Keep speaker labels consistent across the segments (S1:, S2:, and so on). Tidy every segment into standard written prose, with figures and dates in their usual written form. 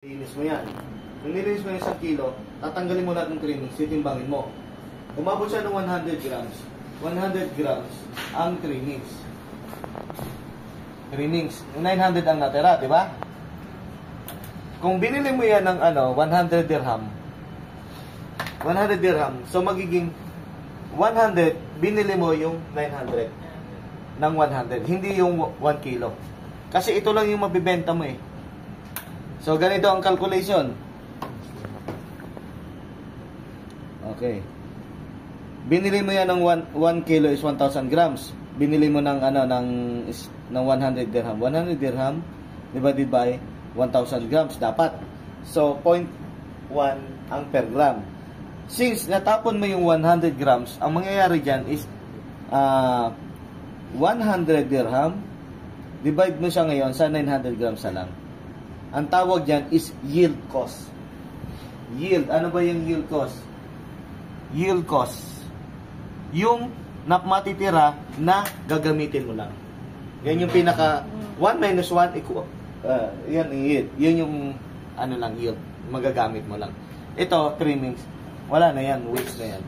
S1: Nilinis mo yan. Kung nilinis mo yung 1 kilo, tatanggalin mo lahat ng trimmings, titimbangin mo. Umabot siya ng 100 grams. 100 grams ang trimmings. Trimmings. 900 ang natira, di ba? Kung binili mo yan ng 100 dirham. 100 dirham. So magiging 100, binili mo yung 900 ng 100. Hindi yung 1 kilo. Kasi ito lang yung mabibenta mo eh. So, ganito ang calculation. Okay. Binili mo yan ng 1 kilo is 1,000 grams. Binili mo ng 100 dirham. 100 dirham divided by 1,000 grams dapat. So, 0.1 ang per gram. Since natapon mo yung 100 grams, ang mangyayari dyan is 100 dirham divide mo siya ngayon sa 900 grams na lang. Ang tawag dyan is yield cost. Yield. Ano ba yung yield cost? Yield cost. Yung matitira na gagamitin mo lang. Yan yung pinaka 1 minus 1 equal. Yan yield. Yun yung yield. Magagamit mo lang. Ito, trimmings. Wala na yan. Waste na yan.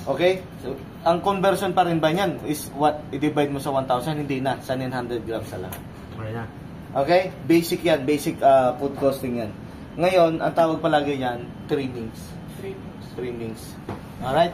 S1: Okay? So, ang conversion pa rin ba yan is what? I-divide mo sa 1,000? Hindi na. Sa 900 grams na lang.
S2: Okay na.
S1: Okay? Basic yan. Basic food costing yan. Ngayon, ang tawag palagi yan, trimmings. Trimmings. Alright?